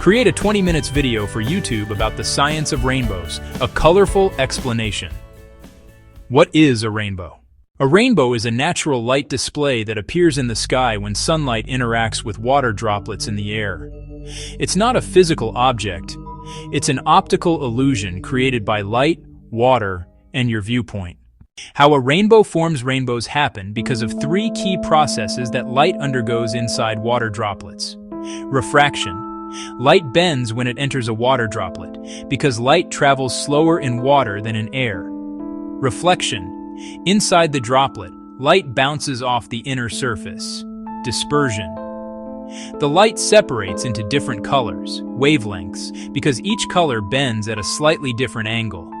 Create a 20 minutes video for YouTube about the science of rainbows, a colorful explanation. What is a rainbow? A rainbow is a natural light display that appears in the sky when sunlight interacts with water droplets in the air. It's not a physical object. It's an optical illusion created by light, water, and your viewpoint. How a rainbow forms rainbows happen because of three key processes that light undergoes inside water droplets. Refraction. Light bends when it enters a water droplet, because light travels slower in water than in air. Reflection. Inside the droplet, light bounces off the inner surface. Dispersion. The light separates into different colors, wavelengths, because each color bends at a slightly different angle.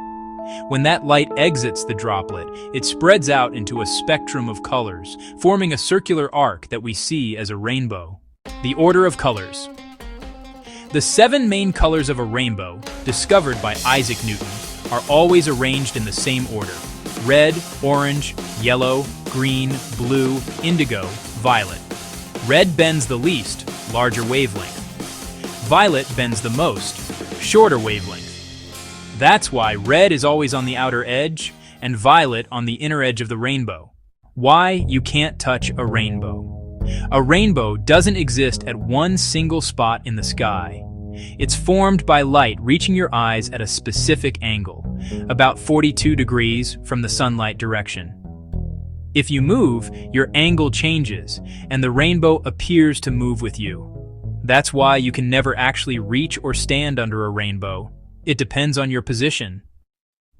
When that light exits the droplet, it spreads out into a spectrum of colors, forming a circular arc that we see as a rainbow. The order of colors. The 7 main colors of a rainbow, discovered by Isaac Newton, are always arranged in the same order: red, orange, yellow, green, blue, indigo, violet. Red bends the least, larger wavelength. Violet bends the most, shorter wavelength. That's why red is always on the outer edge and violet on the inner edge of the rainbow. Why you can't touch a rainbow. A rainbow doesn't exist at one single spot in the sky. It's formed by light reaching your eyes at a specific angle, about 42 degrees from the sunlight direction. If you move, your angle changes, and the rainbow appears to move with you. That's why you can never actually reach or stand under a rainbow. It depends on your position.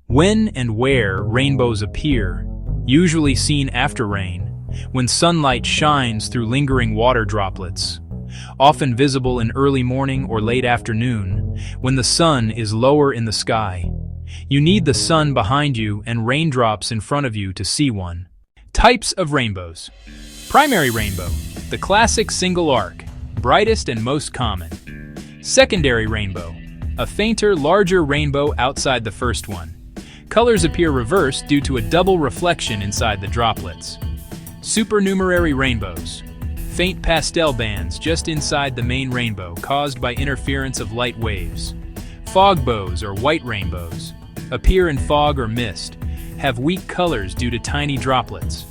When and where rainbows appear, usually seen after rain, when sunlight shines through lingering water droplets, often visible in early morning or late afternoon, when the sun is lower in the sky. You need the sun behind you and raindrops in front of you to see one. Types of rainbows. Primary rainbow, the classic single arc, brightest and most common. Secondary rainbow, a fainter, larger rainbow outside the first one. Colors appear reversed due to a double reflection inside the droplets. Supernumerary rainbows, faint pastel bands just inside the main rainbow caused by interference of light waves. Fog bows or white rainbows, appear in fog or mist, have weak colors due to tiny droplets.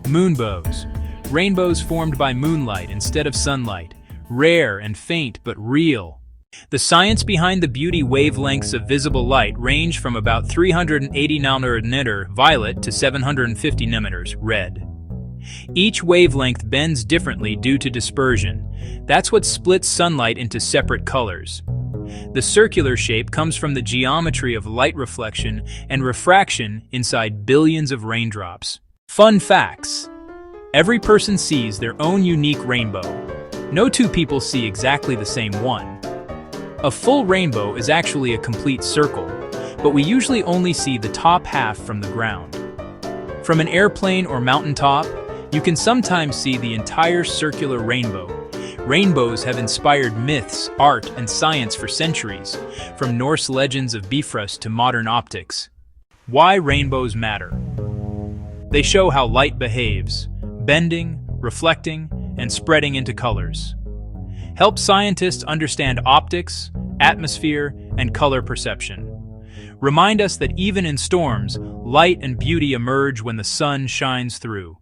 Moonbows, rainbows formed by moonlight instead of sunlight, rare and faint but real. The science behind the beauty wavelengths of visible light range from about 380 nanometer violet to 750 nanometers red. Each wavelength bends differently due to dispersion. That's what splits sunlight into separate colors. The circular shape comes from the geometry of light reflection and refraction inside billions of raindrops. Fun facts. Every person sees their own unique rainbow. No two people see exactly the same one. A full rainbow is actually a complete circle, but we usually only see the top half from the ground. From an airplane or mountaintop, you can sometimes see the entire circular rainbow. Rainbows have inspired myths, art, and science for centuries, from Norse legends of Bifrost to modern optics. Why rainbows matter? They show how light behaves, bending, reflecting, and spreading into colors. Help scientists understand optics, atmosphere, and color perception. Remind us that even in storms, light and beauty emerge when the sun shines through.